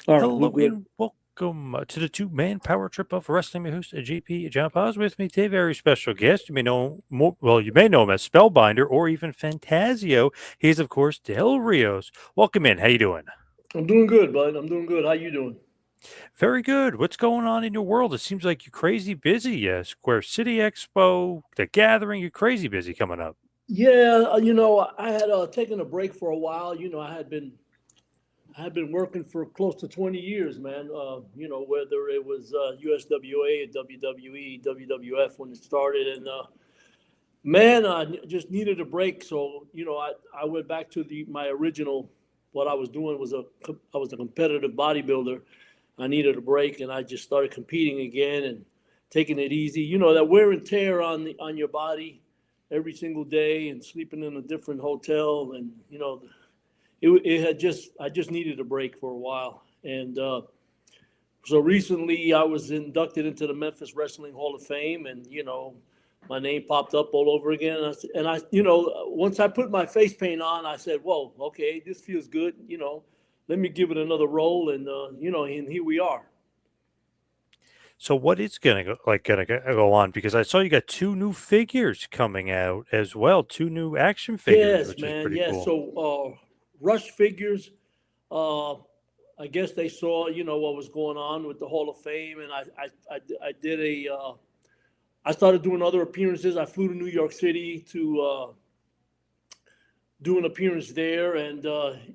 All right, Hello we're and welcome to the two-man power trip of wrestling. My host, JP John Paz, with me today. Very special guest. You may know more, well, you may know him as Spellbinder or even Fantasio. He's of course Del Rios. Welcome in. How you doing? I'm doing good, bud. I'm doing good. How you doing? Very good. What's going on in your world? It seems like you're crazy busy. Square City Expo, the Gathering. You're crazy busy coming up. Yeah, I had taken a break for a while. I had been working for close to 20 years, man. Whether it was USWA, WWE, WWF when it started, and man, just needed a break. So I went back to the my original. What I was doing was I was a competitive bodybuilder. I needed a break, and I just started competing again and taking it easy. You know that wear and tear on your body every single day, and sleeping in a different hotel, and it had just I just needed a break for a while, and so recently I was inducted into the Memphis Wrestling Hall of Fame, and my name popped up all over again. Once I put my face paint on, I said, "Whoa, okay, this feels good." Let me give it another roll, and and here we are. So what is gonna go on? Because I saw you got two new figures coming out as well, two new action figures, Yes, which is man. pretty Yes. cool. So Rush Figures, uh, I guess they saw what was going on with the Hall of Fame, and I did I started doing other appearances. I flew to New York City to do an appearance there, and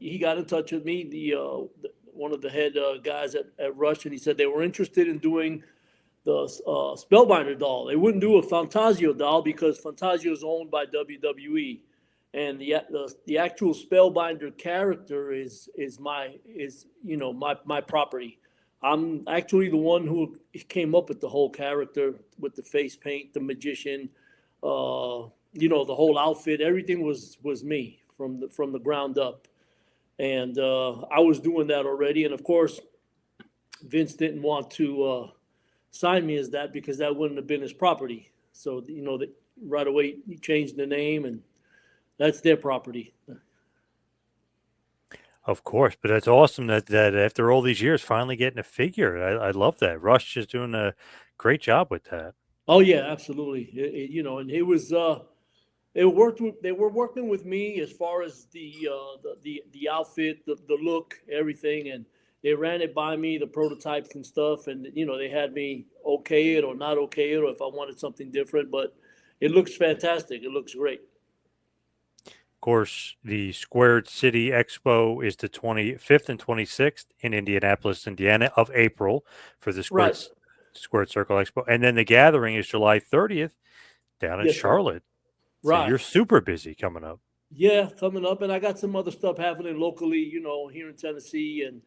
he got in touch with me, one of the head guys at Rush, and he said they were interested in doing the Spellbinder doll. They wouldn't do a Fantasio doll because Fantasio is owned by WWE, and the actual Spellbinder character is my property. I'm actually the one who came up with the whole character with the face paint, the magician, the whole outfit. Everything was me from the ground up, and I was doing that already. And of course, Vince didn't want to sign me as that because that wouldn't have been his property. So that right away he changed the name, and that's their property. Of course, but that's awesome that after all these years, finally getting a figure. I love that. Rush is doing a great job with that. Oh yeah, absolutely. And it was they were working with me as far as the outfit, the look, everything, and they ran it by me, the prototypes and stuff, and they had me okay it or not okay it, or if I wanted something different. But it looks fantastic. It looks great. Of course, the Squared City Expo is the 25th and 26th in Indianapolis, Indiana, of April for the Right. Squared Circle Expo, and then the gathering is July 30th down in Yes, sir. Charlotte. So Right. you're super busy coming up. Yeah, coming up, and I got some other stuff happening locally, here in Tennessee, and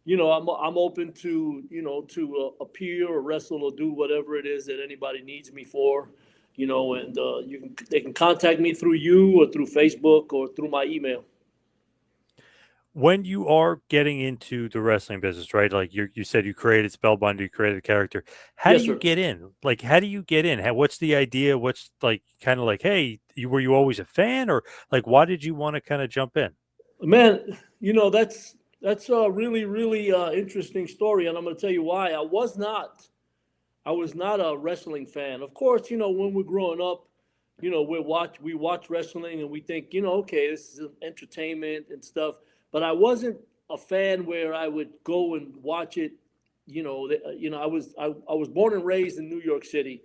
I'm open to to appear or wrestle or do whatever it is that anybody needs me for, and they can contact me through you or through Facebook or through my email. When you are getting into the wrestling business, right? Like you said, you created Spellbinder, you created a character. How do Yes, you sir. get in? Like, how do you get in? What's the idea? What's like kind of like, hey, were you always a fan, or like, why did you want to kind of jump in? Man, that's a really interesting story, and I'm going to tell you why. I was not a wrestling fan. Of course, when we're growing up, we watch wrestling and we think, okay, this is entertainment and stuff. But I wasn't a fan where I would go and watch it. I was born and raised in New York City,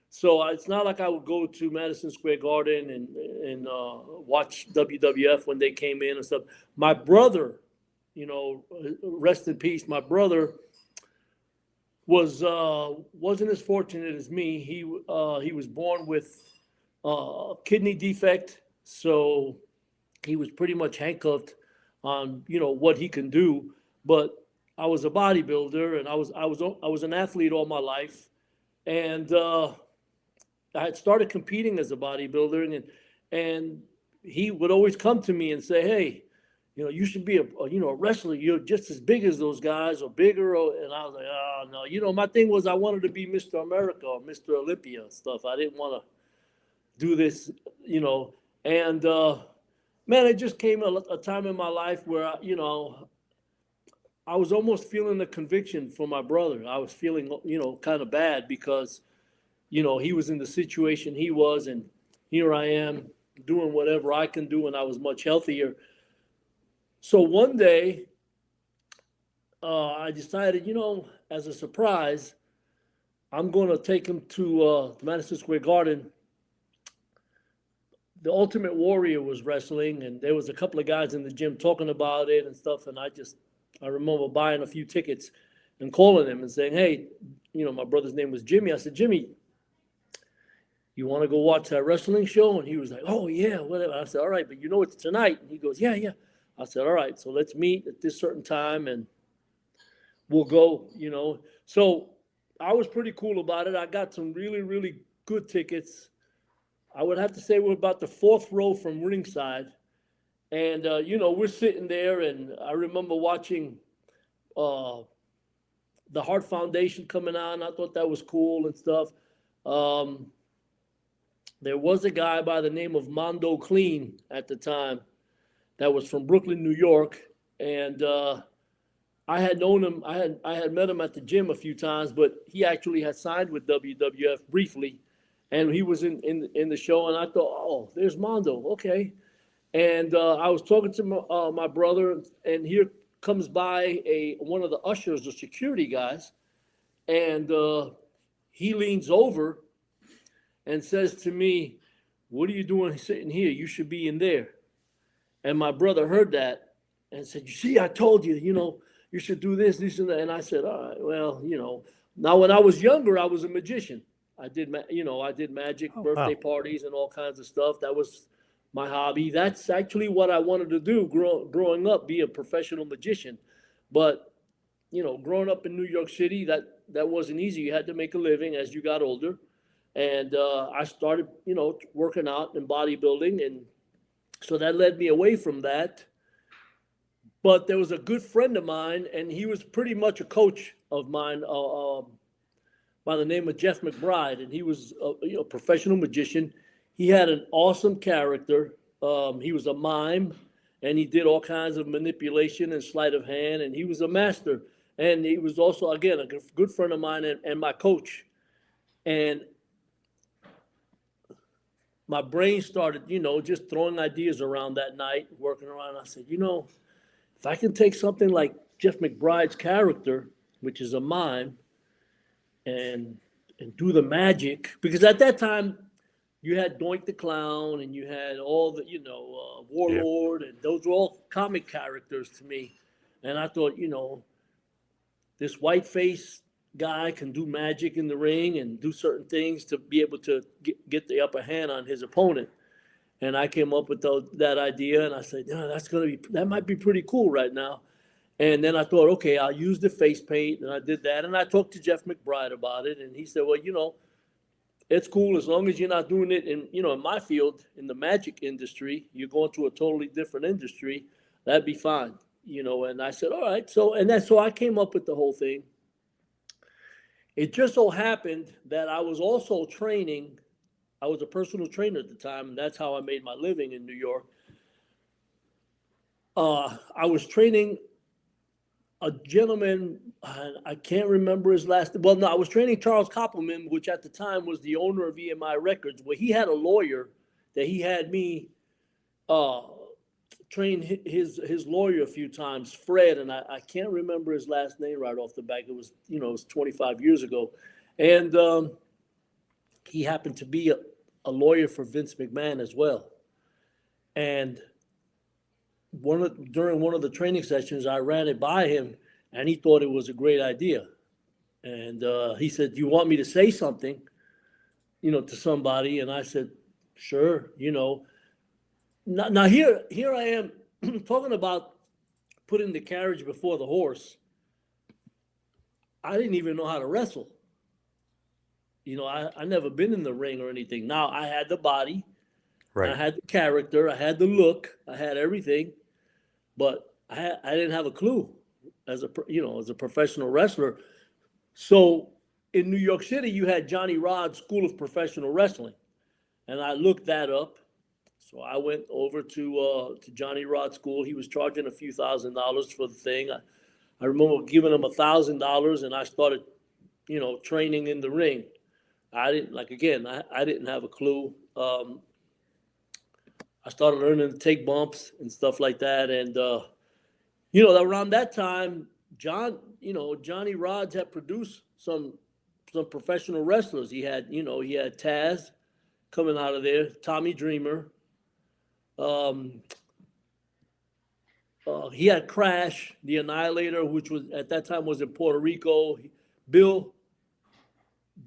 so it's not like I would go to Madison Square Garden and watch WWF when they came in and stuff. My brother, rest in peace. My brother wasn't as fortunate as me. He was born with kidney defect, so he was pretty much handcuffed on what he can do. But I was a bodybuilder, and I was an athlete all my life, and I had started competing as a bodybuilder, and he would always come to me and say, "Hey, you should be a wrestler. You're just as big as those guys, or bigger." And I was like, "Oh no." My thing was I wanted to be Mr. America or Mr. Olympia and stuff. I didn't want to do this, you know. And man, it just came a time in my life where I was almost feeling a conviction for my brother. I was feeling, kind of bad because, he was in the situation he was, and here I am doing whatever I can do, and I was much healthier. So one day, I decided, as a surprise, I'm going to take him to Madison Square Garden. The Ultimate Warrior was wrestling, and there was a couple of guys in the gym talking about it and stuff. And I remember buying a few tickets and calling him and saying, "Hey, my brother's name was Jimmy." I said, "Jimmy, you want to go watch that wrestling show?" And he was like, "Oh yeah, whatever." I said, "All right, but it's tonight." And he goes, "Yeah, yeah." I said, "All right, so let's meet at this certain time and we'll go." So I was pretty cool about it. I got some really, really good tickets. I would have to say we're about the fourth row from ringside. And, we're sitting there, and I remember watching uh, the Heart Foundation coming on. I thought that was cool and stuff. Um, there was a guy by the name of Mondo Clean at the time that was from Brooklyn, New York. And I had known him. I had met him at the gym a few times, but he actually had signed with WWF briefly, and he was in the show. And I thought, oh, there's Mondo, okay. And I was talking to my brother, and here comes by one of the ushers, the security guys, and he leans over and says to me, "What are you doing sitting here? You should be in there." And my brother heard that and said, "You see, I told you, you should do this and that." And I said, "All right, well, Now, when I was younger, I was a magician. I did magic, Oh, birthday wow. parties, and all kinds of stuff. That was my hobby. That's actually what I wanted to do growing up, be a professional magician. But, growing up in New York City, that wasn't easy. You had to make a living as you got older. And I started, working out and bodybuilding. And so that led me away from that. But there was a good friend of mine, and he was pretty much a coach of mine by the name of Jeff McBride, and he was a professional magician. He had an awesome character. He was a mime, and he did all kinds of manipulation and sleight of hand, and he was a master. And he was also, again, a good friend of mine and my coach. And my brain started, just throwing ideas around that night, working around. I said, if I can take something like Jeff McBride's character, which is a mime, and do the magic, because at that time you had Doink the Clown and you had all the Yeah. Warlord, and those were all comic characters to me. And I thought, this white face guy can do magic in the ring and do certain things to be able to get the upper hand on his opponent. And I came up with that idea, and I said, that might be pretty cool right now. And then I thought, okay, I'll use the face paint, and I did that. And I talked to Jeff McBride about it, and he said, well, it's cool as long as you're not doing it in my field, in the magic industry. You're going to a totally different industry. That'd be fine, And I said, all right. So I came up with the whole thing. It just so happened that I was also training. I was a personal trainer at the time, and that's how I made my living in New York. I was training a gentleman, I can't remember his last. Well, no, I was training Charles Koppelman, which at the time was the owner of EMI Records. Well, he had a lawyer that he had me train his lawyer a few times, Fred, and I can't remember his last name right off the bat. It was 25 years ago, and he happened to be a lawyer for Vince McMahon as well. And during one of the training sessions, I ran it by him, and he thought it was a great idea. And he said, "Do you want me to say something, to somebody?" And I said, "Sure." Now here I am talking about putting the carriage before the horse. I didn't even know how to wrestle. I never been in the ring or anything. Now I had the body, I Right. had the character, I had the look, I had everything, but I didn't have a clue as a professional wrestler. So in New York City, you had Johnny Rod's School of Professional Wrestling, and I looked that up. So I went over to Johnny Rod's school. He was charging a few $1,000s for the thing. I remember giving him $1,000, and I started, training in the ring. I didn't I didn't have a clue. I started learning to take bumps and stuff like that, and around that time, Johnny Rods had produced some professional wrestlers. He had Taz coming out of there, Tommy Dreamer. Um, he had Crash, the Annihilator, which was at that time was in Puerto Rico. Bill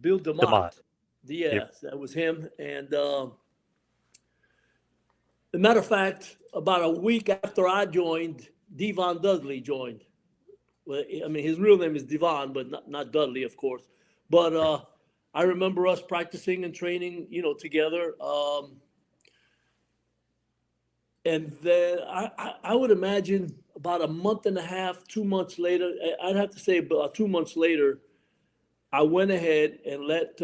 Bill Demott. DeMott. Yep. Yes, that was him. And as a matter of fact, about a week after I joined, Devon Dudley joined. Well, I mean, his real name is Devon, but not Dudley, of course. But I remember us practicing and training, together. And then I would imagine about a month and a half, 2 months later, I'd have to say about 2 months later, I went ahead and let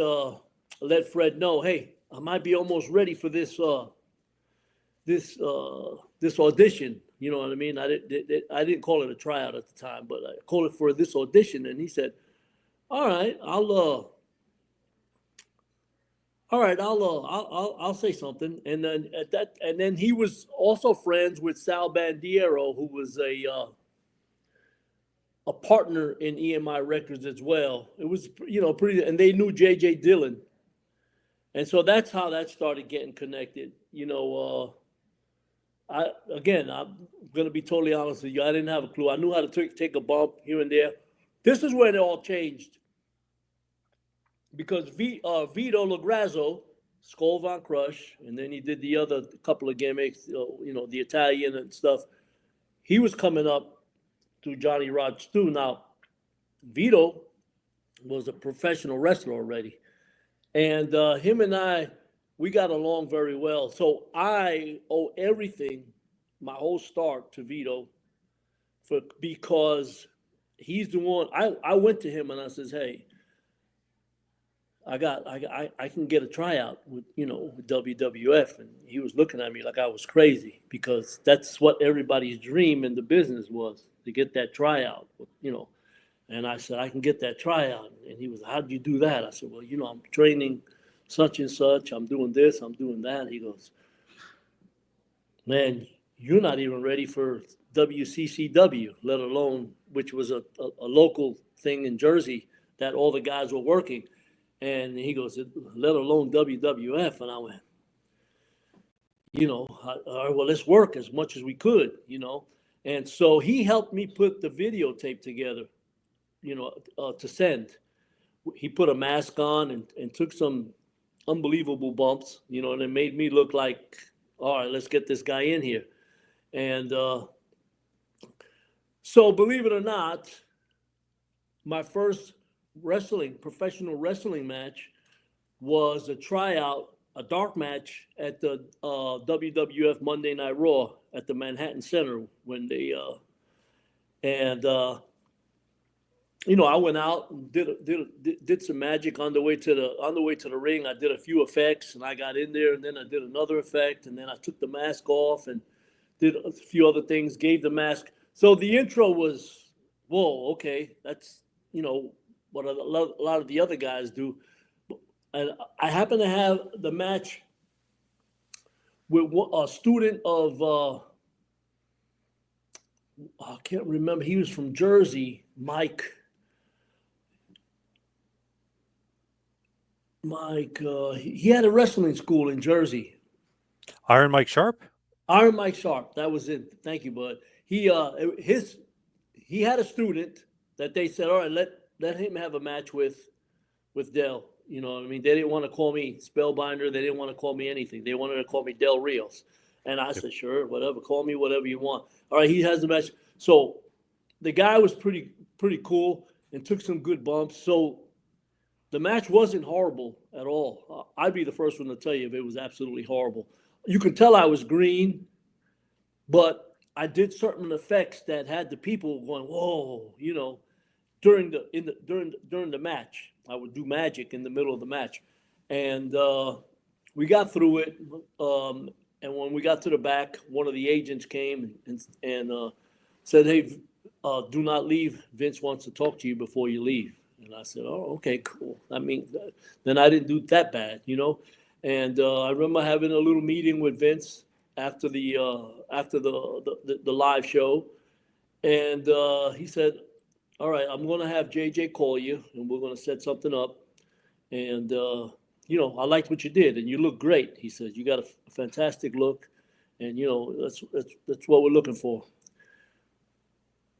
Fred know, hey, I might be almost ready for this this audition. You know what I mean? I didn't call it a tryout at the time, but I called it for this audition. And he said, "All right, I'll say something." And then he was also friends with Sal Bandiero, who was a partner in EMI Records as well. It was pretty, and they knew JJ Dillon, and so that's how that started getting connected. I'm gonna be totally honest with you. I didn't have a clue. I knew how to take a bump here and there. This is when it all changed because Vito Lagrazzo, Skull Von Crush, and then he did the other couple of gimmicks, the Italian and stuff. He was coming up through Johnny Rods too. Now, Vito was a professional wrestler already, and him and I, we got along very well. So I owe everything, my whole start, to Vito, because he's the one. I went to him and I says, "Hey, I can get a tryout with with WWF," and he was looking at me like I was crazy because that's what everybody's dream in the business was, to get that tryout, And I said, "I can get that tryout," and he was, "How do you do that?" I said, "Well, I'm training such and such. I'm doing this. I'm doing that." He goes, "Man, you're not even ready for WCCW, let alone," which was a local thing in Jersey that all the guys were working. And he goes, "Let alone WWF." And I went, all right, well, let's work as much as we could. And so he helped me put the videotape together, to send. He put a mask on and took some unbelievable bumps, and it made me look like, all right, let's get this guy in here. And so, believe it or not, my first professional wrestling match was a tryout, a dark match at the WWF Monday Night Raw at the Manhattan Center when they I went out and did some magic on the way to the ring. I did a few effects, and I got in there, and then I did another effect, and then I took the mask off and did a few other things. Gave the mask. So the intro was, whoa, okay, that's what a lot of the other guys do. And I happen to have the match with a student of I can't remember. He was from Jersey, Mike. He had a wrestling school in Jersey. Iron Mike Sharp? Iron Mike Sharp. That was it. Thank you, bud. He had a student that they said, all right, let him have a match with Del. You know what I mean? They didn't want to call me Spellbinder. They didn't want to call me anything. They wanted to call me Del Rios. And I said, sure, whatever. Call me whatever you want. All right, he has the match. So the guy was pretty cool and took some good bumps. So the match wasn't horrible at all. I'd be the first one to tell you if it was absolutely horrible. You could tell I was green, but I did certain effects that had the people going, whoa, during the match. I would do magic in the middle of the match. And we got through it. And when we got to the back, one of the agents came and said, hey, do not leave. Vince wants to talk to you before you leave. And I said, oh, okay, cool. I mean, then I didn't do that bad, you know. And I remember having a little meeting with Vince after the live show, and he said, all right, I'm going to have JJ call you, and we're going to set something up. And I liked what you did, and you look great. He says you got a fantastic look, and that's what we're looking for.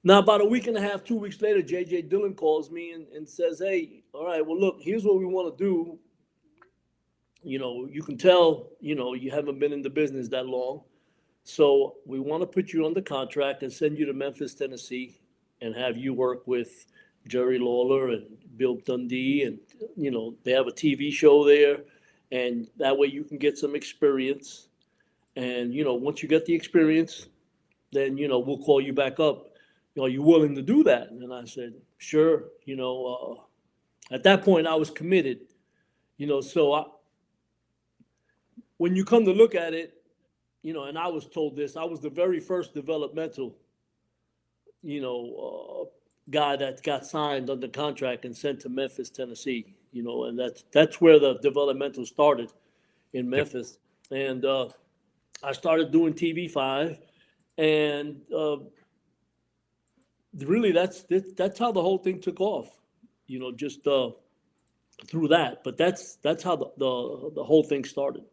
Now, about a week and a half, 2 weeks later, JJ Dillon calls me and says, hey, all right, well, look, here's what we want to do. You can tell, you haven't been in the business that long. So we want to put you under contract and send you to Memphis, Tennessee, and have you work with Jerry Lawler and Bill Dundee. And, they have a TV show there. And that way you can get some experience. And, once you get the experience, then, we'll call you back up. Are you willing to do that? And I said, sure. At that point, I was committed. When you come to look at it, and I was told this, I was the very first developmental, guy that got signed under contract and sent to Memphis, Tennessee, and that's where the developmental started in Memphis. Yep. And I started doing TV5, and really that's how the whole thing took off, just through that. But that's how the whole thing started.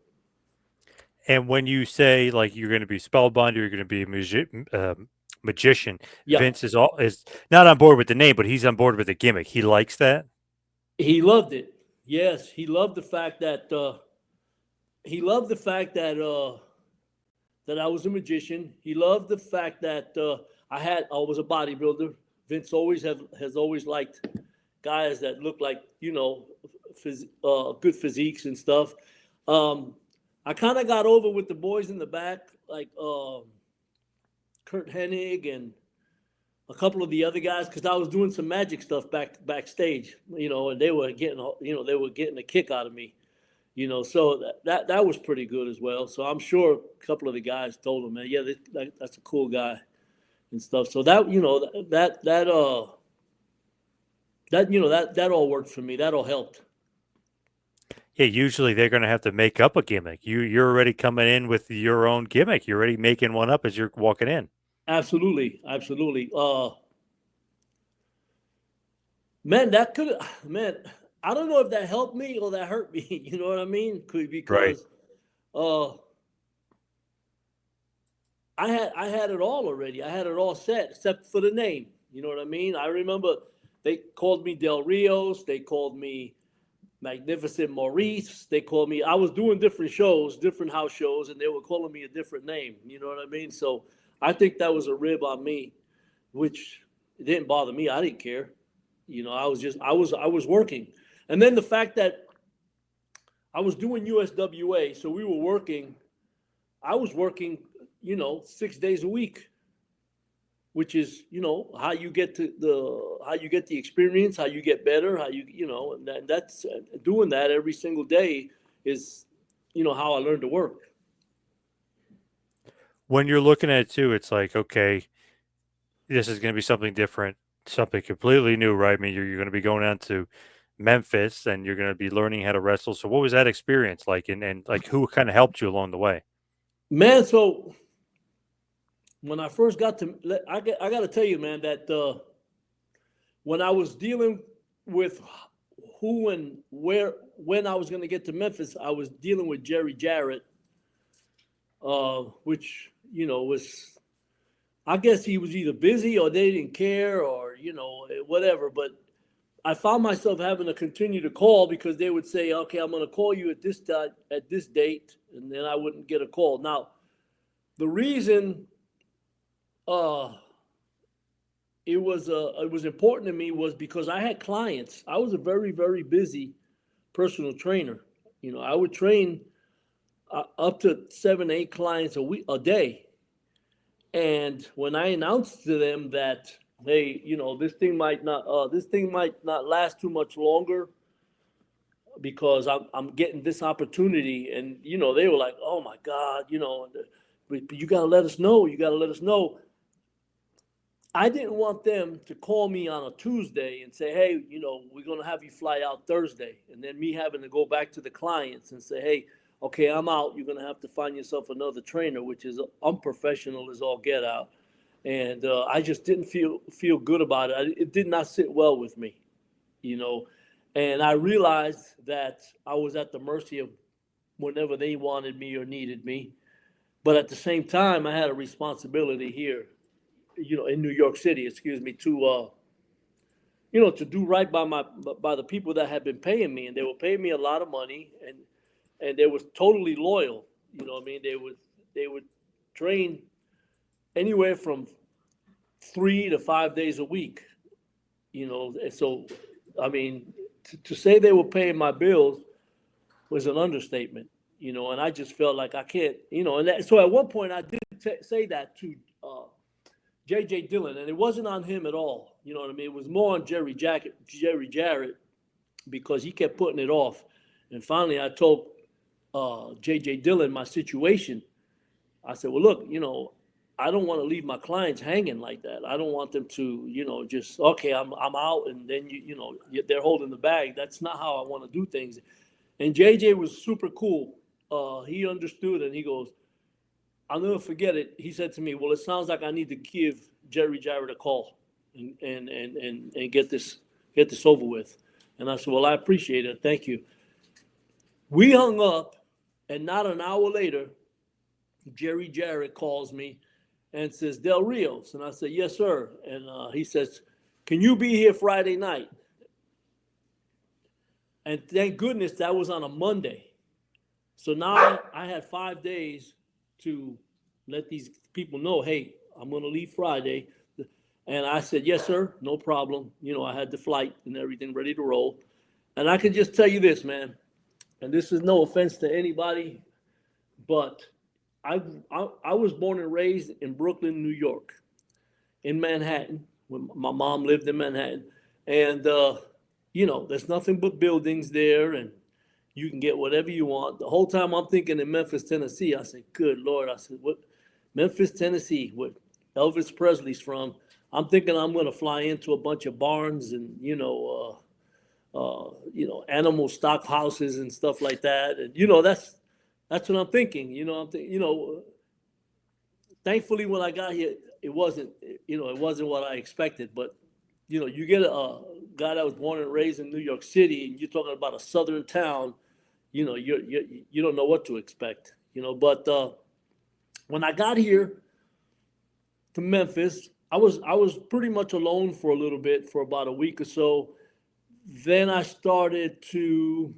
And when you say like you're going to be spellbinder, you're going to be a magician. Yeah. Vince is not on board with the name, but he's on board with the gimmick. He likes that. He loved it. Yes, he loved the fact that that I was a magician. He loved the fact that I was a bodybuilder. Vince has always liked guys that look like good physiques and stuff. I kind of got over with the boys in the back, like Kurt Hennig and a couple of the other guys, because I was doing some magic stuff backstage, and they were getting a kick out of me, so that was pretty good as well. So I'm sure a couple of the guys told him, man, yeah, that's a cool guy and stuff. So that all worked for me. That all helped. Yeah, usually they're going to have to make up a gimmick. You're already coming in with your own gimmick. You're already making one up as you're walking in. Absolutely. Man, I don't know if that helped me or that hurt me. You know what I mean? Because I had it all already. I had it all set except for the name. You know what I mean? I remember they called me Del Rios. They called me Magnificent Maurice. They called me. I was doing different shows, different house shows, and they were calling me a different name. You know what I mean? So I think that was a rib on me, which didn't bother me. I didn't care. I was working. And then the fact that I was doing USWA, so we were working. I was working, 6 days a week, which is, how you get the experience, how you get better, and that's doing that every single day is, how I learned to work. When you're looking at it too, it's like, okay, this is going to be something different, something completely new, right? I mean, you're going to be going out to Memphis and you're going to be learning how to wrestle. So what was that experience like? And like, who kind of helped you along the way? Man, so when I first got to, I got to tell you, man, that when I was dealing with who and where, when I was going to get to Memphis, I was dealing with Jerry Jarrett, which, was, I guess he was either busy or they didn't care or, whatever. But I found myself having to continue to call because they would say, okay, I'm going to call you at this time, at this date. And then I wouldn't get a call. Now, the reason it was important to me was because I had clients. I was a very, very busy personal trainer. I would train up to 7, 8 clients a day. And when I announced to them that, hey, this thing might not last too much longer because I'm getting this opportunity, and they were like, oh my God, but you got to let us know. You got to let us know. I didn't want them to call me on a Tuesday and say, hey, we're going to have you fly out Thursday. And then me having to go back to the clients and say, hey, okay, I'm out. You're going to have to find yourself another trainer, which is unprofessional as all get out. And I just didn't feel good about it. It did not sit well with me, you know. And I realized that I was at the mercy of whenever they wanted me or needed me. But at the same time, I had a responsibility here, in New York City, excuse me, to do right by the people that had been paying me, and they were paying me a lot of money, and they were totally loyal. You know what I mean? They would train anywhere from 3 to 5 days a week. And so I mean, to say they were paying my bills was an understatement. And I just felt like I can't. So at one point I did say that to J.J. Dillon, and it wasn't on him at all. You know what I mean? It was more on Jerry Jarrett, because he kept putting it off. And finally, I told J.J. Dillon my situation. I said, well, look, I don't want to leave my clients hanging like that. I don't want them to, just, okay, I'm out, and then, they're holding the bag. That's not how I want to do things. And JJ was super cool. He understood, and he goes, I'll never forget it. He said to me, well, it sounds like I need to give Jerry Jarrett a call and get this over with. And I said, well, I appreciate it. Thank you. We hung up, and not an hour later, Jerry Jarrett calls me and says, Del Rios. And I said, yes, sir. And he says, can you be here Friday night? And thank goodness that was on a Monday. So now I had 5 days to let these people know, hey, I'm going to leave Friday. And I said, yes, sir, no problem. I had the flight and everything ready to roll. And I can just tell you this, man, and this is no offense to anybody, but I was born and raised in Brooklyn, New York, in Manhattan, when my mom lived in Manhattan. And, there's nothing but buildings there, and you can get whatever you want. The whole time I'm thinking in Memphis, Tennessee, I said, good Lord. I said, what? Memphis, Tennessee, where Elvis Presley's from. I'm thinking I'm going to fly into a bunch of barns and, animal stock houses and stuff like that. And, that's what I'm thinking. Thankfully when I got here, it wasn't what I expected. But, you get a guy that was born and raised in New York City, and you're talking about a southern town, you don't know what to expect, But when I got here to Memphis, I was pretty much alone for a little bit, for about a week or so. Then I started to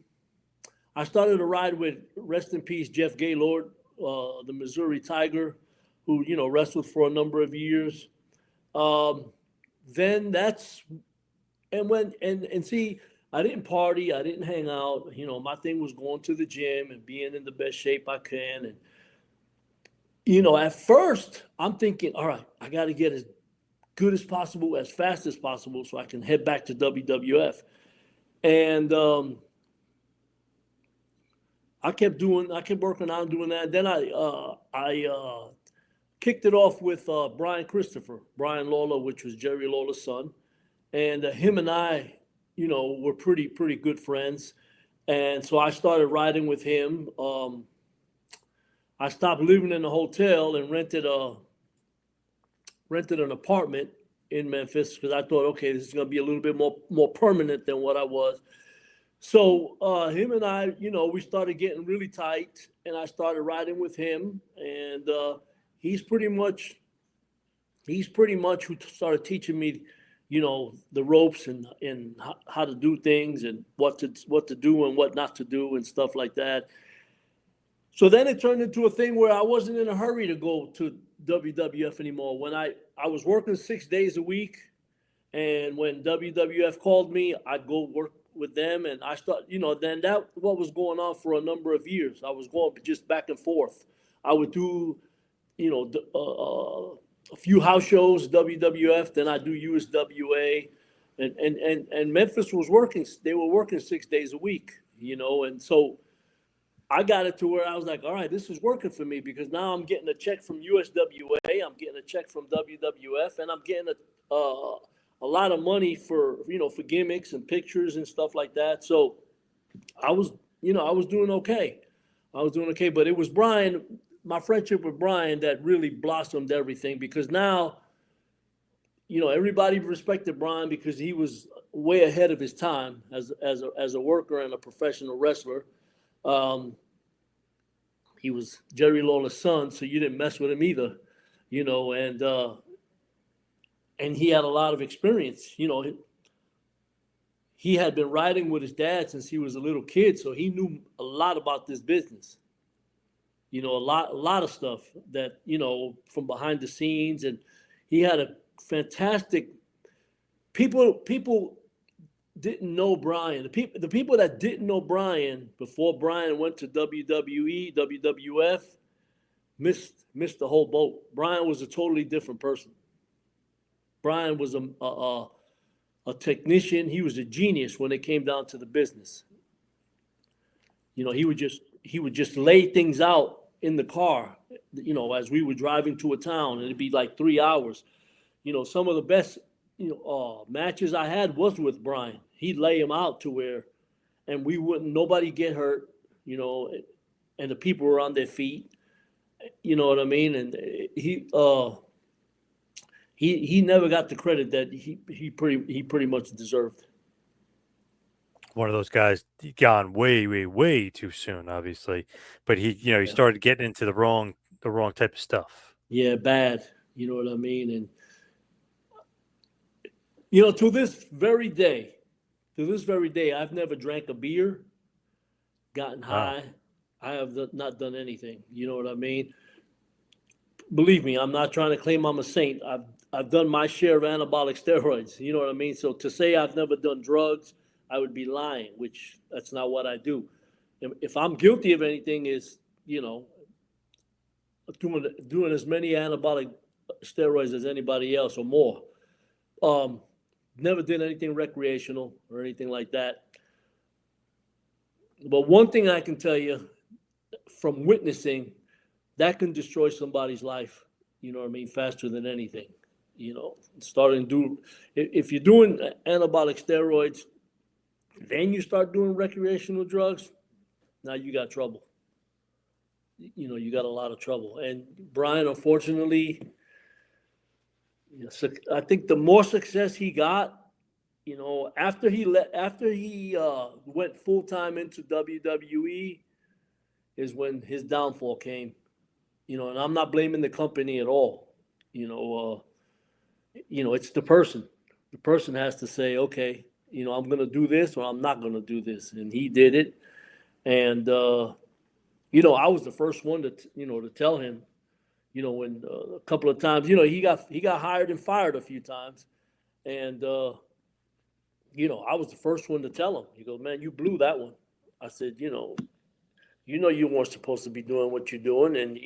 ride with, rest in peace, Jeff Gaylord, the Missouri Tiger, who wrestled for a number of years. Then that's and see, I didn't party, I didn't hang out. My thing was going to the gym and being in the best shape I can. And at first I'm thinking, all right, I got to get as good as possible, as fast as possible, so I can head back to WWF. And I kept working on doing that. Then I kicked it off with Brian Lawler, which was Jerry Lawler's son, and him and I, were pretty good friends. And so I started riding with him. I stopped living in a hotel and rented an apartment in Memphis, because I thought, okay, this is going to be a little bit more permanent than what I was. So him and I, we started getting really tight, and I started riding with him. And he's pretty much who started teaching me, the ropes and how to do things, and what to do and what not to do and stuff like that. So then it turned into a thing where I wasn't in a hurry to go to WWF anymore. When I was working 6 days a week, and when WWF called me, I'd go work with them, and I start, then that what was going on for a number of years. I was going just back and forth. I would do, a few house shows, WWF, then I'd do USWA, and Memphis was working. They were working 6 days a week, and so I got it to where I was like, all right, this is working for me because now I'm getting a check from USWA, I'm getting a check from WWF, and I'm getting a lot of money for for gimmicks and pictures and stuff like that. So I was I was doing okay. I was doing okay, but it was Brian, my friendship with Brian, that really blossomed everything because now everybody respected Brian because he was way ahead of his time as a worker and a professional wrestler. Um, he was Jerry Lawler's son, so you didn't mess with him either, and he had a lot of experience. He had been riding with his dad since he was a little kid, so he knew a lot about this business. A lot of stuff that from behind the scenes, and he had a fantastic people didn't know Brian. The people that didn't know Brian before Brian went to WWE, WWF missed the whole boat. Brian was a totally different person. Brian was a technician. He was a genius when it came down to the business. He would just lay things out in the car. As we were driving to a town, and it'd be like 3 hours. Some of the best matches I had was with Brian. He'd lay him out to where, and we wouldn't nobody get hurt. And the people were on their feet. You know what I mean? And he never got the credit that he pretty much deserved. One of those guys gone way, way, way too soon, obviously. But he Yeah. started getting into the wrong type of stuff. Yeah, bad. You know what I mean? And to this very day, I've never drank a beer, gotten Wow. high. I have not done anything. You know what I mean? Believe me, I'm not trying to claim I'm a saint. I've done my share of anabolic steroids. You know what I mean? So to say I've never done drugs, I would be lying, which that's not what I do. If I'm guilty of anything, is doing as many anabolic steroids as anybody else or more. Um, Never did anything recreational or anything like that. But one thing I can tell you from witnessing, that can destroy somebody's life. You know what I mean? Faster than anything. Starting to do, if you're doing anabolic steroids, then you start doing recreational drugs, now you got trouble. You got a lot of trouble. And Brian, unfortunately, I think the more success he got, after he went full time into WWE, is when his downfall came. And I'm not blaming the company at all. It's the person. The person has to say, okay, I'm going to do this or I'm not going to do this, and he did it. And I was the first one to tell him. When a couple of times, he got hired and fired a few times, and I was the first one to tell him. He goes, "Man, you blew that one." I said, you weren't supposed to be doing what you're doing, and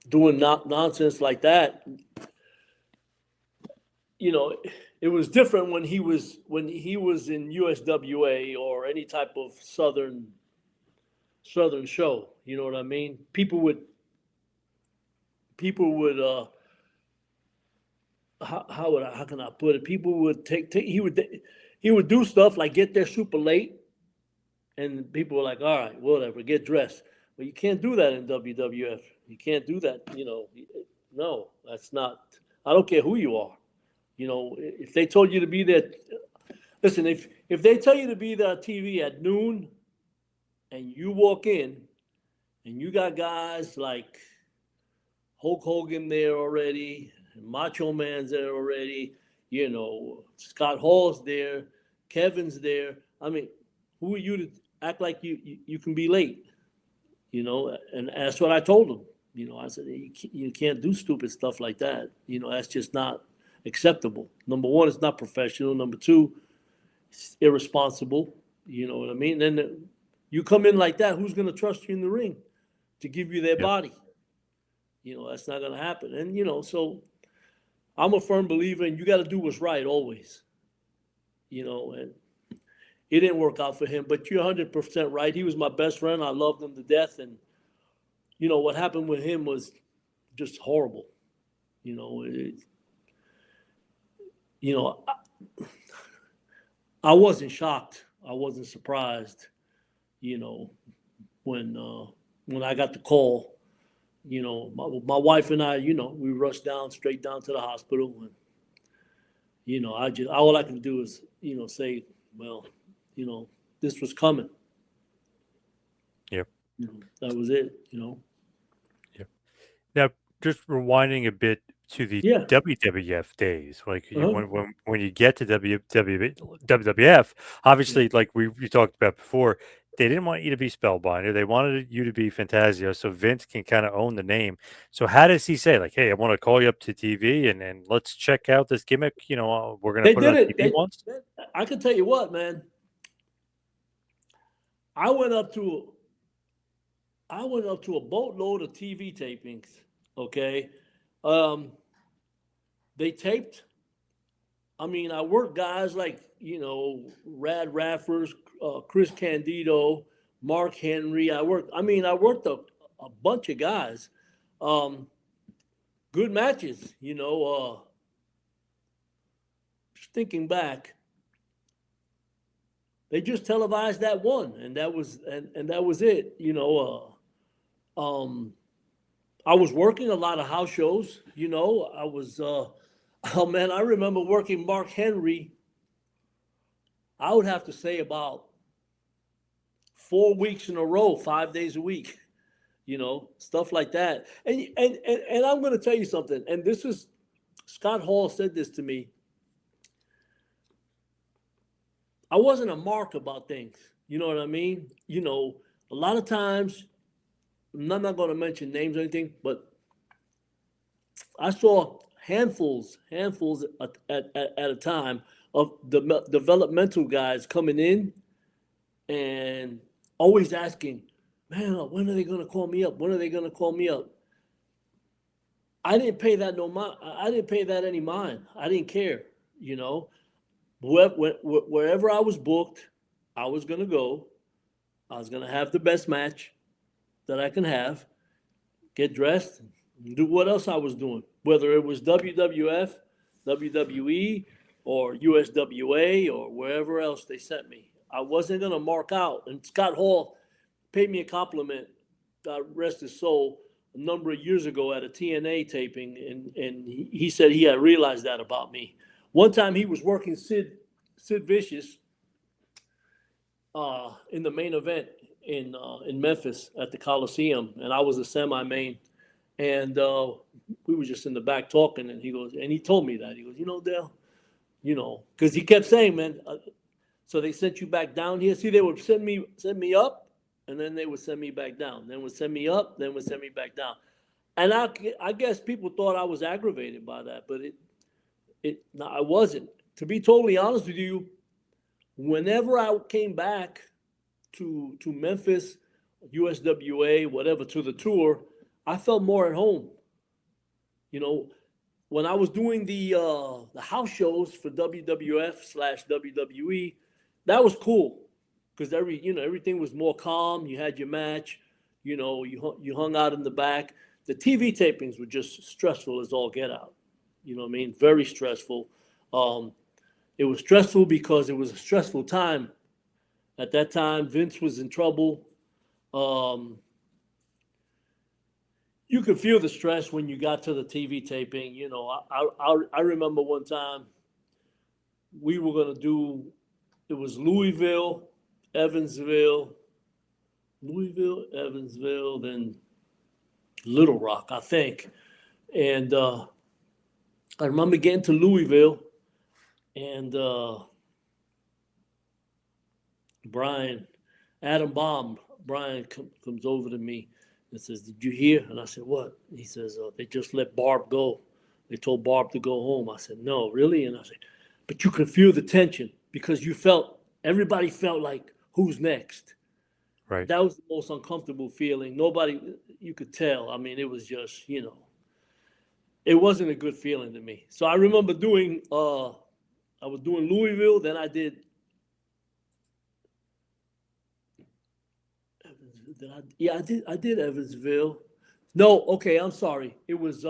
doing nonsense like that. It was different when he was in USWA or any type of southern show. You know what I mean? People would how can I put it? People would take he would do stuff like get there super late, and people were like, all right, whatever, get dressed. But you can't do that in WWF. You can't do that. No, that's not. I don't care who you are. If they told you to be there, listen. If they tell you to be there on TV at noon, and you walk in, and you got guys like Hulk Hogan there already, Macho Man's there already, Scott Hall's there, Kevin's there. I mean, who are you to act like you can be late? And that's what I told him. I said, you can't do stupid stuff like that. That's just not acceptable. Number one, it's not professional. Number two, it's irresponsible. You know what I mean? Then you come in like that, who's going to trust you in the ring to give you their Yep. body? That's not going to happen. And, so I'm a firm believer in you got to do what's right always. And it didn't work out for him. But you're 100% right. He was my best friend. I loved him to death. And, what happened with him was just horrible. You know, it, you know, I wasn't shocked. I wasn't surprised, you know, when I got the call. My wife and I, we rushed straight down to the hospital. And, all I can do is, say, well, this was coming. Yep. That was it, Yep. Now, just rewinding a bit to the Yeah. WWF days, like Uh-huh. when you get to WWF, obviously, like we talked about before, they didn't want you to be Spellbinder. They wanted you to be Fantasio, so Vince can kind of own the name. So how does he say, like, hey, I want to call you up to TV and let's check out this gimmick? We're gonna They put it did on it. TV once. I can tell you what, man. I went up to a boatload of TV tapings. Okay, um, they taped. I mean, I worked guys like Rad Raffers, Chris Candido, Mark Henry. I worked a bunch of guys. Um, Good matches. Just thinking back, they just televised that one, and that was it. I was working a lot of house shows. I was. Oh man, I remember working Mark Henry. I would have to say about 4 weeks in a row, 5 days a week. Stuff like that. And I'm going to tell you something. And this is Scott Hall said this to me. I wasn't a mark about things. You know what I mean? A lot of times, I'm not going to mention names or anything, but I saw handfuls at a time of the developmental guys coming in and always asking, man, when are they going to call me up? When are they going to call me up? I didn't pay that no mind. I didn't pay that any mind. I didn't care. Wherever I was booked, I was going to go. I was going to have the best match that I can have, get dressed, and do what else I was doing, whether it was WWF, WWE, or USWA, or wherever else they sent me. I wasn't going to mark out. And Scott Hall paid me a compliment, God rest his soul, a number of years ago at a TNA taping, and he said he had realized that about me. One time he was working Sid Vicious in the main event in Memphis at the Coliseum, and I was a semi-main, and we were just in the back talking, and he told me that. He goes, Dale, because he kept saying, man, so they sent you back down here. See, they would send me up, and then they would send me back down. Then would send me up, then would send me back down. And I guess people thought I was aggravated by that, but no, I wasn't. To be totally honest with you, whenever I came back to Memphis, USWA, whatever, to the tour, I felt more at home. When I was doing the house shows for WWF/WWE, that was cool because everything was more calm. You had your match, you hung out in the back. The TV tapings were just stressful as all get out. You know what I mean? Very stressful. It was stressful because it was a stressful time. At that time, Vince was in trouble. You could feel the stress when you got to the TV taping. I remember one time we were going to do, it was Louisville, Evansville, then Little Rock, I think. And I remember getting to Louisville, and Adam Bomb, Brian comes over to me and says, "Did you hear?" And I said, "What?" He says, "They just let Barb go. They told Barb to go home." I said, "No, really?" And I said, "But you can feel the tension because everybody felt like, who's next?" Right. That was the most uncomfortable feeling. Nobody, you could tell. I mean, it was just, it wasn't a good feeling to me. So I remember I was doing Louisville, then I did Did I? Yeah, I did. I did Evansville. No, okay, I'm sorry. It was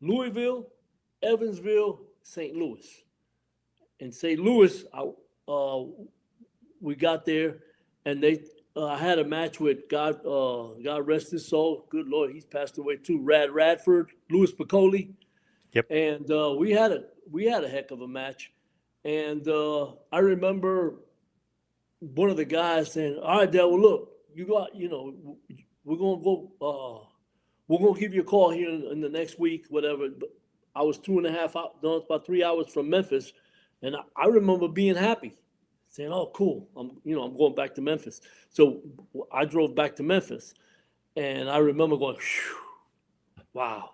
Louisville, Evansville, St. Louis. In St. Louis, uh, we got there, and they I had a match with God rest his soul. Good Lord, he's passed away too. Radford, Louis Piccoli, Yep. and we had a heck of a match. And I remember one of the guys saying, "All right, Dad, well, look, you got, we're gonna go. We're gonna give you a call here in the next week, whatever." But I was 2.5 hours, no, about 3 hours from Memphis, and I remember being happy, saying, "Oh, cool, I'm going back to Memphis." So I drove back to Memphis, and I remember going, "Phew, wow."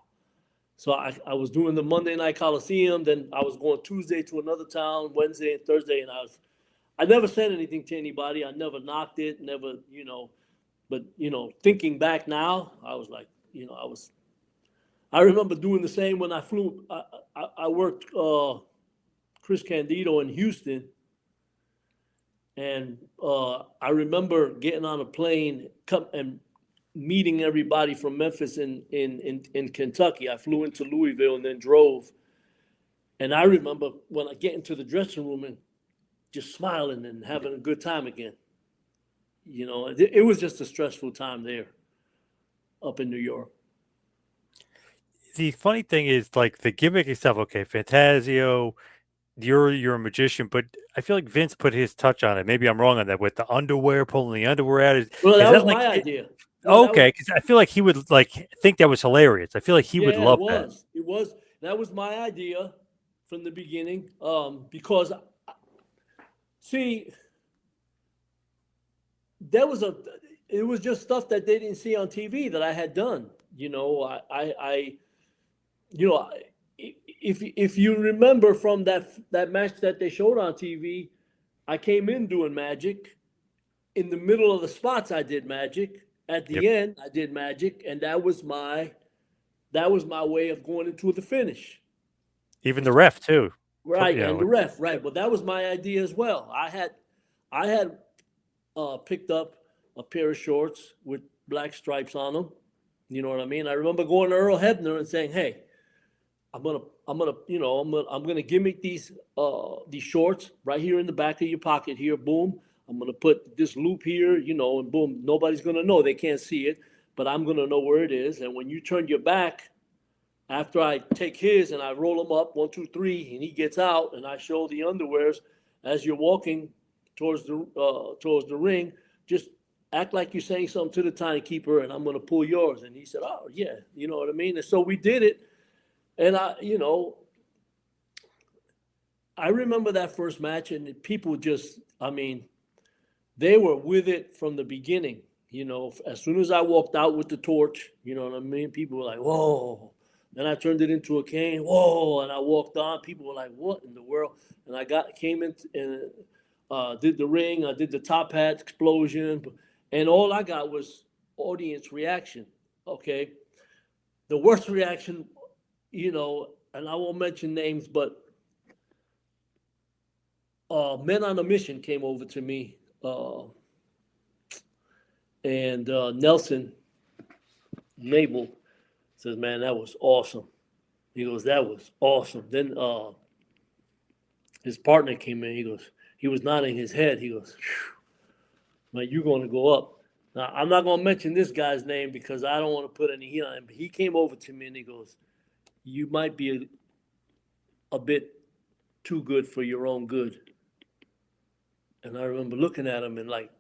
So I was doing the Monday Night Coliseum, then I was going Tuesday to another town, Wednesday and Thursday, and I never said anything to anybody. I never knocked it, never, but thinking back now, I was like, I remember doing the same when I flew. I worked Chris Candido in Houston, and I remember getting on a plane and meeting everybody from Memphis in Kentucky. I flew into Louisville and then drove. And I remember when I get into the dressing room and just smiling and having a good time again. It was just a stressful time there up in New York. The funny thing is, like, the gimmick itself. Okay, Fantasio, you're a magician, but I feel like Vince put his touch on it. Maybe I'm wrong on that with the underwear, pulling the underwear out. Well, Is that was that like my idea. No, that was okay? Because I feel like he would like think that was hilarious. I feel like he would yeah, it love that. was. It was that was my idea from the beginning. Because see, there was it was just stuff that they didn't see on TV that I had done. You know, if you remember from that match that they showed on TV, I came in doing magic. In the middle of the spots, I did magic. At Yep. the end, I did magic, and that was my way of going into the finish. Even the ref too. Right, You and know, the ref, right. But that was my idea as well. I had picked up a pair of shorts with black stripes on them. You know what I mean? I remember going to Earl Hebner and saying, "Hey, I'm gonna gimmick these shorts right here in the back of your pocket here. Boom. I'm gonna put this loop here, and boom. Nobody's gonna know. They can't see it, but I'm gonna know where it is. And when you turn your back, after I take his and I roll him up 1, 2, 3, and he gets out, and I show the underwears as you're walking towards the ring, just act like you're saying something to the timekeeper, and I'm gonna pull yours." And he said, "Oh yeah, you know what I mean." And so we did it, and I remember that first match, and people just, I mean, they were with it from the beginning. As soon as I walked out with the torch, you know what I mean? People were like, "Whoa." Then I turned it into a cane. Whoa. And I walked on. People were like, "What in the world?" And came in and did the ring. I did the top hat explosion. And all I got was audience reaction. Okay. The worst reaction, and I won't mention names, but Men on a Mission came over to me. And Nelson Nabel says, "Man, that was awesome." He goes, "That was awesome." Then his partner came in. He goes, he was nodding his head. He goes, "Man, you're going to go up." Now, I'm not going to mention this guy's name because I don't want to put any heat on him. But he came over to me and he goes, "You might be a bit too good for your own good." And I remember looking at him and like,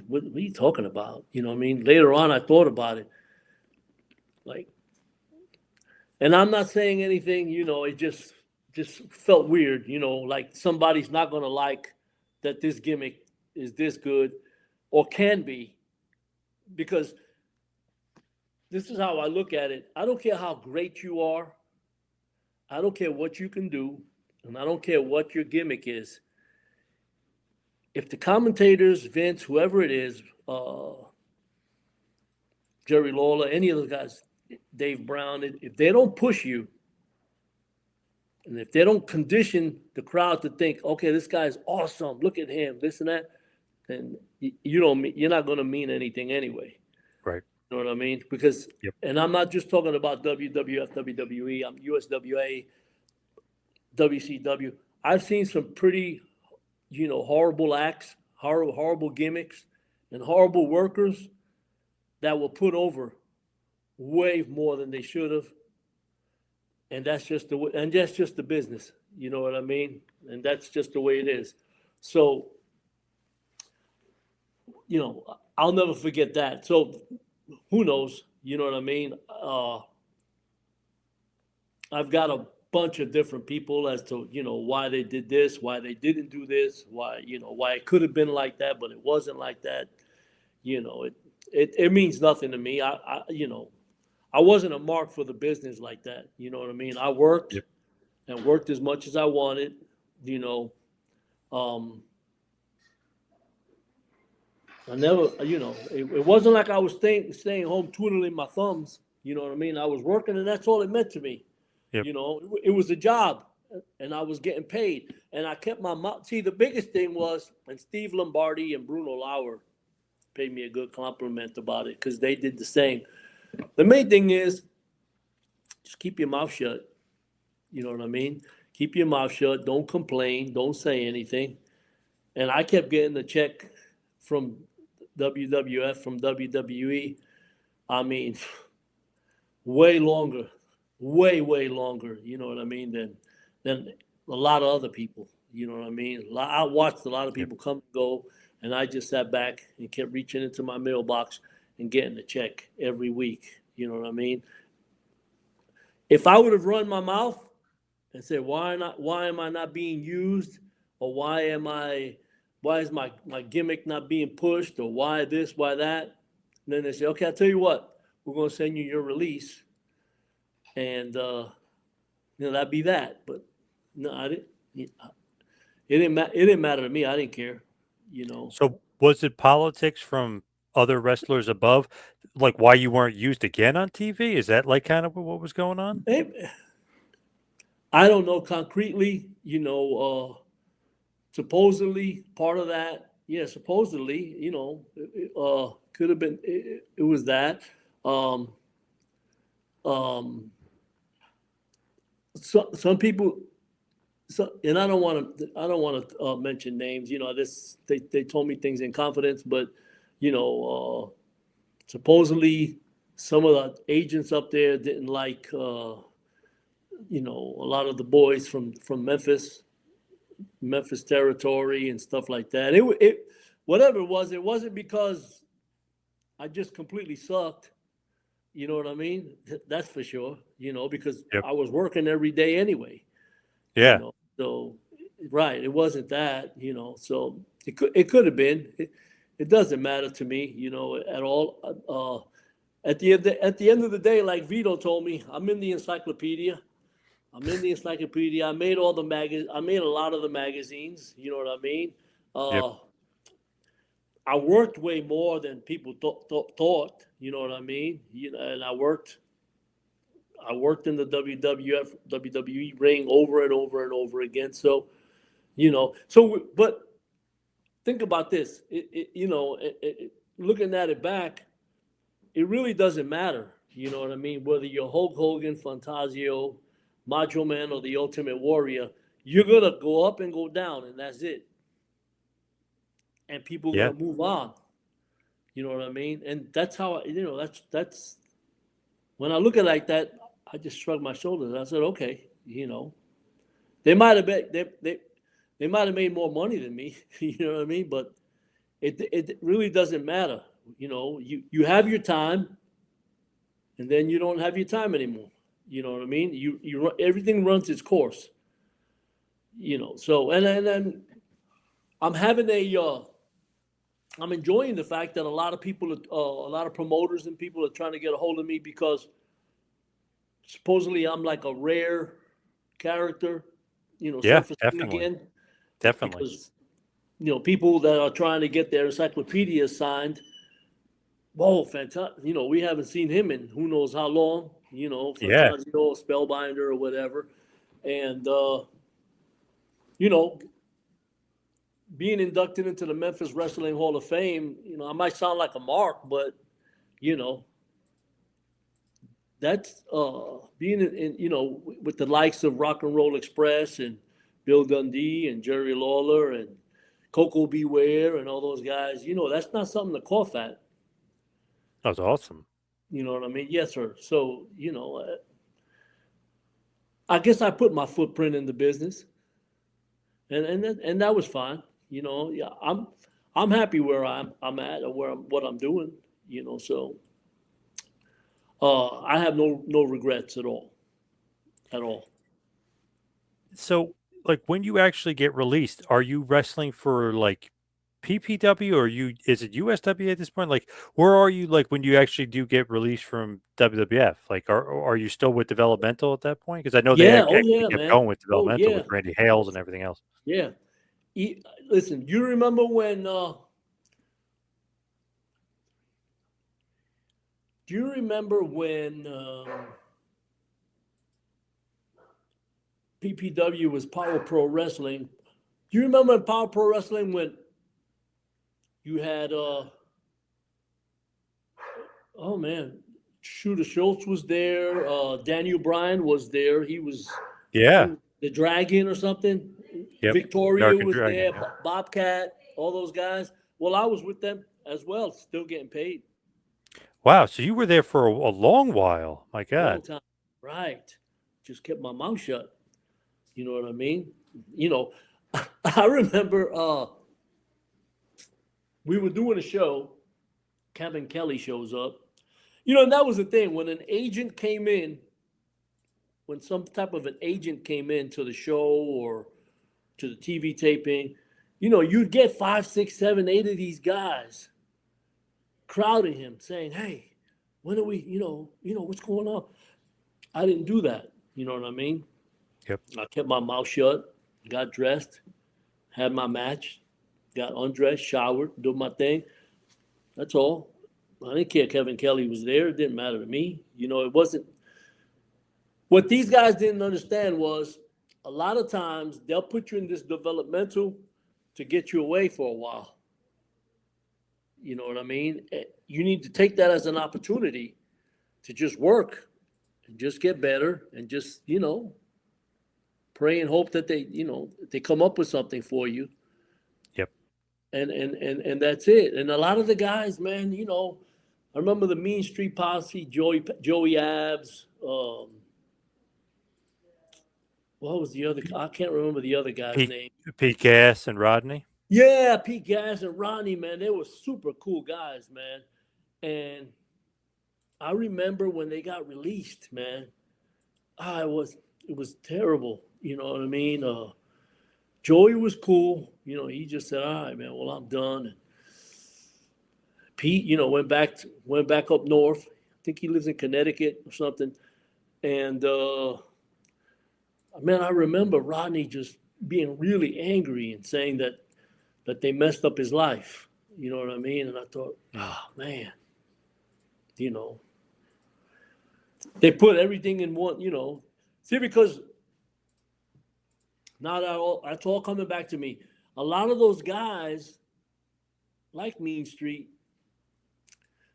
what are you talking about? You know what I mean? Later on, I thought about it. Like, and I'm not saying anything, it just felt weird, like somebody's not going to like that this gimmick is this good or can be, because this is how I look at it. I don't care how great you are. I don't care what you can do. And I don't care what your gimmick is. If the commentators, Vince, whoever it is, Jerry Lawler, any of those guys, Dave Brown, if they don't push you, and if they don't condition the crowd to think, "Okay, this guy's awesome, look at him," this and that, and you're not going to mean anything anyway. Right. You know what I mean? Because, Yep. and I'm not just talking about WWF, WWE. I'm USWA, WCW. I've seen some pretty, horrible acts, horrible gimmicks, and horrible workers that were put over way more than they should have. And that's just the business. You know what I mean? And that's just the way it is. So, I'll never forget that. So, who knows? You know what I mean? I've got a bunch of different people as to why they did this, why they didn't do this, why it could have been like that, but it wasn't like that. It means nothing to me. I wasn't a mark for the business like that. You know what I mean? I worked Yep. and worked as much as I wanted. You know, um, I never, it wasn't like I was staying home twiddling my thumbs. You know what I mean? I was working, and that's all it meant to me. Yep. It was a job, and I was getting paid, and I kept my mouth. See, the biggest thing was, and Steve Lombardi and Bruno Lauer paid me a good compliment about it because they did the same. The main thing is just keep your mouth shut. You know what I mean? Keep your mouth shut. Don't complain. Don't say anything. And I kept getting the check from WWF, from WWE. I mean, way longer, way longer. You know what I mean? Than a lot of other people. You know what I mean? I watched a lot of Yep. people come and go, and I just sat back and kept reaching into my mailbox and getting a check every week. You know what I mean? If I would have run my mouth and said, why am I not being used? Or why is my gimmick not being pushed? Or why this, why that? And then they say, okay, I'll tell you what, we're going to send you your release. And, that'd be that. But no, I didn't, it didn't matter to me. I didn't care, So was it politics from other wrestlers above, like why you weren't used again on TV? Is that like kind of what was going on? I don't know concretely, supposedly part of that, yeah, supposedly, could have been, it was that. Um, um, some people, and I don't want to mention names. They told me things in confidence, but supposedly some of the agents up there didn't like, a lot of the boys from Memphis territory and stuff like that. It whatever it wasn't because I just completely sucked. You know what I mean? That's for sure. Because Yep. I was working every day anyway. Yeah. So right, it wasn't that. So it could have been. It doesn't matter to me. At all. At the end of the day, like Vito told me, I'm in the encyclopedia. I made all the I made a lot of the magazines. You know what I mean? Yep. I worked way more than people thought. You know what I mean? And I worked in the WWF, WWE ring over and over and over again. So, but think about this. Looking at it back, it really doesn't matter. You know what I mean? Whether you're Hulk Hogan, Fantasio, Macho Man, or the Ultimate Warrior, you're gonna go up and go down, and that's it. And people are Yeah. gonna move on. You know what I mean? And that's how that's when I look at it like that, I just shrug my shoulders. I said, okay, they might have been, they might have made more money than me. You know what I mean? But it really doesn't matter. You have your time, and then you don't have your time anymore. You know what I mean? Everything runs its course. So and then I'm having I'm enjoying the fact that a lot of people, a lot of promoters and people are trying to get a hold of me because supposedly I'm like a rare character, Yeah. surfacing Definitely. again Definitely. because people that are trying to get their encyclopedia signed. Whoa, fantastic! We haven't seen him in who knows how long. Yeah. Fantasio, Spellbinder, or whatever, and you know, being inducted into the Memphis Wrestling Hall of Fame, I might sound like a mark, but you know, that's being with the likes of Rock and Roll Express and Bill Dundee and Jerry Lawler and Coco Beware and all those guys. That's not something to cough at. That was awesome. You know what I mean? Yes, sir. So I guess I put my footprint in the business, and that was fine. Yeah, I'm happy where I'm at or what I'm doing. So I have no regrets at all. So, like, when you actually get released, are you wrestling for like PPW or is it USW at this point? Like, where are you like when you actually do get released from WWF? Like, are you still with Developmental at that point? Because I know they Yeah. Oh actually yeah, kept man. going with Oh Developmental yeah. with Randy Hales and everything else. Yeah. Listen, you remember when? Do you remember when PPW was Power Pro Wrestling? Do you remember in Power Pro Wrestling when you had oh man, Shooter Schultz was there, Daniel Bryan was there. He was Yeah. the Dragon or something. Yep. Victoria American was Dragon. there, Yeah. Bobcat, all those guys. Well, I was with them as well, still getting paid. Wow. So you were there for a long while. My Long God. time. Right. Just kept my mouth shut. You know what I mean? I remember we were doing a show. Kevin Kelly shows up. And that was the thing. When an agent came in, when some type of an agent came in to the show or to the TV taping, you'd get 5, 6, 7, 8 of these guys crowding him, saying, "Hey, when are we? What's going on?" I didn't do that. You know what I mean? Yep. I kept my mouth shut, got dressed, had my match, got undressed, showered, did my thing. That's all. I didn't care Kevin Kelly was there. It didn't matter to me. It wasn't. What these guys didn't understand was a lot of times they'll put you in this developmental to get you away for a while. You know what I mean? You need to take that as an opportunity to just work and just get better and just, pray and hope that they come up with something for you. Yep. And that's it. And a lot of the guys, man, I remember the Mean Street Posse, Joey Abs. What was the other? I can't remember the other guy's name. Pete Gas and Rodney. Yeah, Pete Gas and Ronnie, man, they were super cool guys, man. And I remember when they got released, man. It was terrible. You know what I mean? Joey was cool. He just said, "All right, man. Well, I'm done." And Pete, went back up north. I think he lives in Connecticut or something. And man, I remember Rodney just being really angry and saying that they messed up his life. You know what I mean? And I thought, oh man, they put everything in one. See, because now that's all coming back to me. A lot of those guys like Mean Street,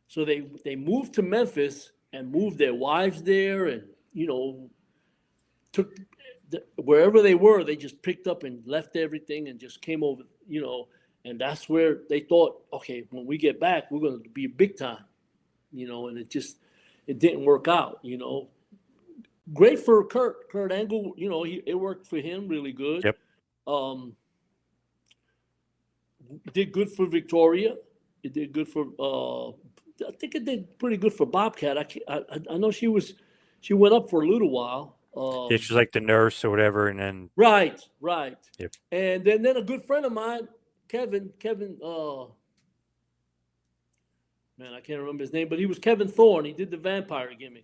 so they moved to Memphis and moved their wives there, and took wherever they were, they just picked up and left everything and just came over, and that's where they thought, okay, when we get back, we're going to be big time, and it didn't work out, Great for Kurt Angle, it worked for him really good. Yep. Did good for Victoria. It did good for, I think it did pretty good for Bobcat. I know she went up for a little while. Yeah, she's like the nurse or whatever, and then Right. Yep. And then a good friend of mine, Kevin, man, I can't remember his name, but he was Kevin Thorne. He did the vampire gimmick.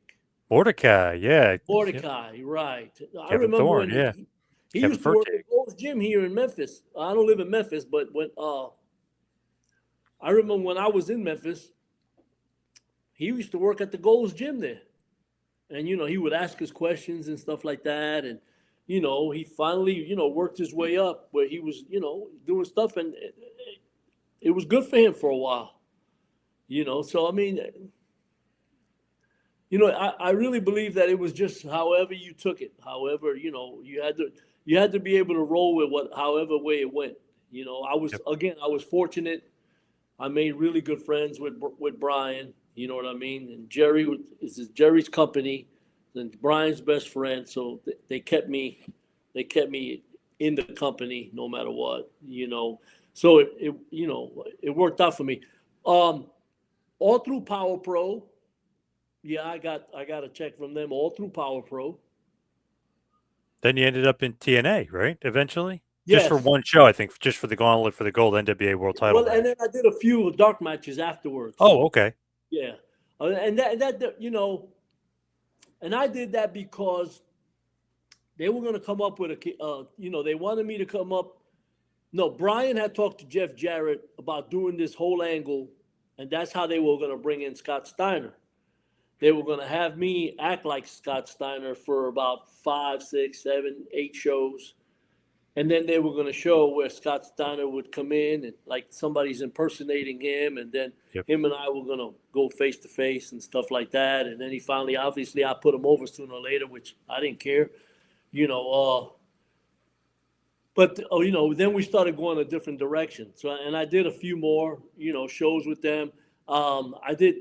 Mordecai, yeah. Mordecai, right. I Kevin remember Thorne, when yeah. he Kevin used to work Fertig. at Gold's Gym here in Memphis. I don't live in Memphis, but when I remember when I was in Memphis, he used to work at the Gold's Gym there. And he would ask us questions and stuff like that. And he finally, worked his way up where he was, doing stuff, and it was good for him for a while. So I mean, I really believe that it was just however you took it, however, you had to be able to roll with however way it went. Yep. I was fortunate. I made really good friends with Brian. You know what I mean? And Jerry's company, and Brian's best friend. So they kept me in the company no matter what. So it worked out for me. Um, all through Power Pro. Yeah, I got a check from them all through Power Pro. Then you ended up in TNA, right? Eventually, just for Yes. one show, I think, just for the Gauntlet for the Gold NWA World Title Well, and then match. I did a few dark matches afterwards. Oh, okay. Yeah, and I did that because they were going to come up with they wanted me to come up. No, Brian had talked to Jeff Jarrett about doing this whole angle, and that's how they were going to bring in Scott Steiner. They were going to have me act like Scott Steiner for about 5, 6, 7, 8 shows. And then they were going to show where Scott Steiner would come in and like somebody's impersonating him. And then Yep. him and I were going to go face to face and stuff like that. And then he finally, obviously, I put him over sooner or later, which I didn't care, you know. But then we started going a different direction. So, and I did a few more, shows with them. I did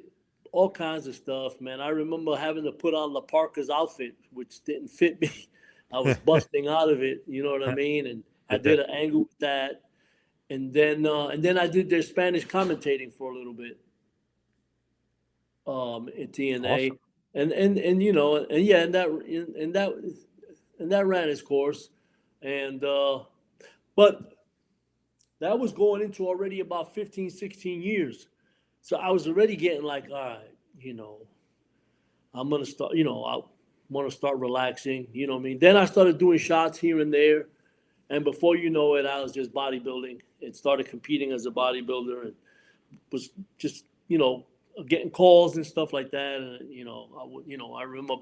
all kinds of stuff, man. I remember having to put on La Parka's outfit, which didn't fit me. I was busting out of it, you know what I mean? And I Get that. did an angle with that, and then I did their Spanish commentating for a little bit, in TNA, Awesome. and yeah, and that ran its course, and but that was going into already about 15, 16 years. So I was already getting like, all right, I'm gonna start, I want to start relaxing, you know what I mean? Then I started doing shots here and there, and before you know it, I was just bodybuilding and started competing as a bodybuilder, and was just, getting calls and stuff like that. And I remember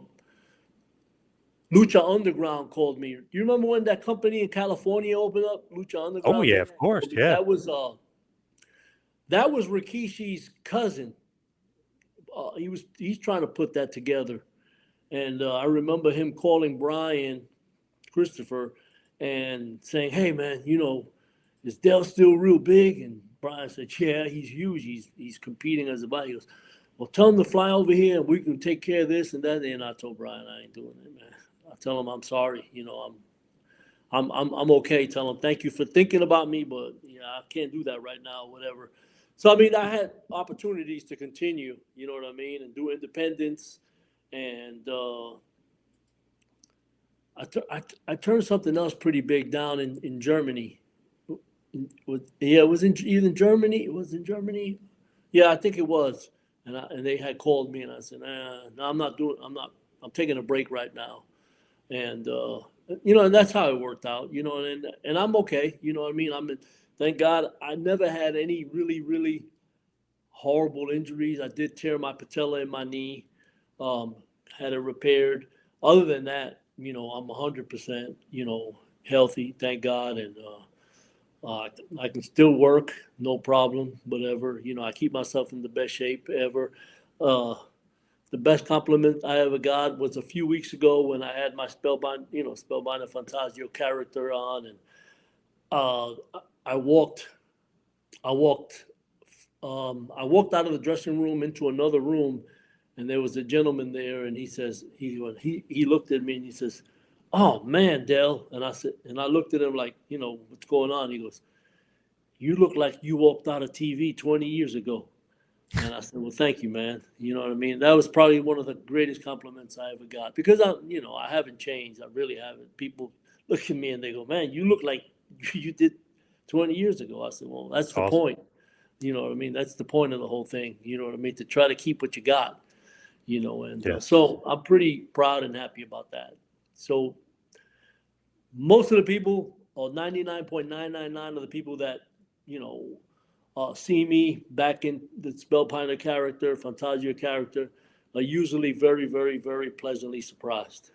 Lucha Underground called me. Do you remember when that company in California opened up, Lucha Oh Underground? yeah, They of had course. called me. Yeah. That was Rikishi's cousin. He's trying to put that together, and I remember him calling Brian Christopher and saying, "Hey man, is Dell still real big?" And Brian said, "Yeah, he's huge. He's competing as a body." He goes, "Well, tell him to fly over here and we can take care of this and that." And I told Brian, "I ain't doing it, man. I tell him I'm sorry. I'm okay. Tell him thank you for thinking about me, but yeah, I can't do that right now. Whatever." So I mean, I had opportunities to continue. You know what I mean, and do independence, and I turned something else pretty big down in Germany. Yeah, it was in either Germany. It was in Germany. Yeah, I think it was. And they had called me, and I said, no, I'm not doing. I'm not. I'm taking a break right now. And and that's how it worked out. And I'm okay. You know what I mean? Thank God, I never had any really really horrible injuries. I did tear my patella in my knee. Um, had it repaired. Other than that, I'm 100%, healthy, thank God, and I can still work, no problem, whatever. I keep myself in the best shape ever. Uh, the best compliment I ever got was a few weeks ago when I had my Spellbind and Fantasio character on, and uh, I walked, I walked, I walked out of the dressing room into another room, and there was a gentleman there, and he says he looked at me and he says, "Oh man, Dell," and I looked at him like, what's going on? He goes, "You look like you walked out of TV 20 years ago." And I said, "Well, thank you, man." You know what I mean? That was probably one of the greatest compliments I ever got because I haven't changed. I really haven't. People look at me and they go, "Man, you look like you did 20 years ago." I said, "Well, that's the Awesome. point." You know what I mean? That's the point of the whole thing. You know what I mean? To try to keep what you got, and Yes. so I'm pretty proud and happy about that. So most of the people, or 99.999 of the people that, you know, see me back in the Spellbinder character, Fantasio character, are usually very, very, very pleasantly surprised.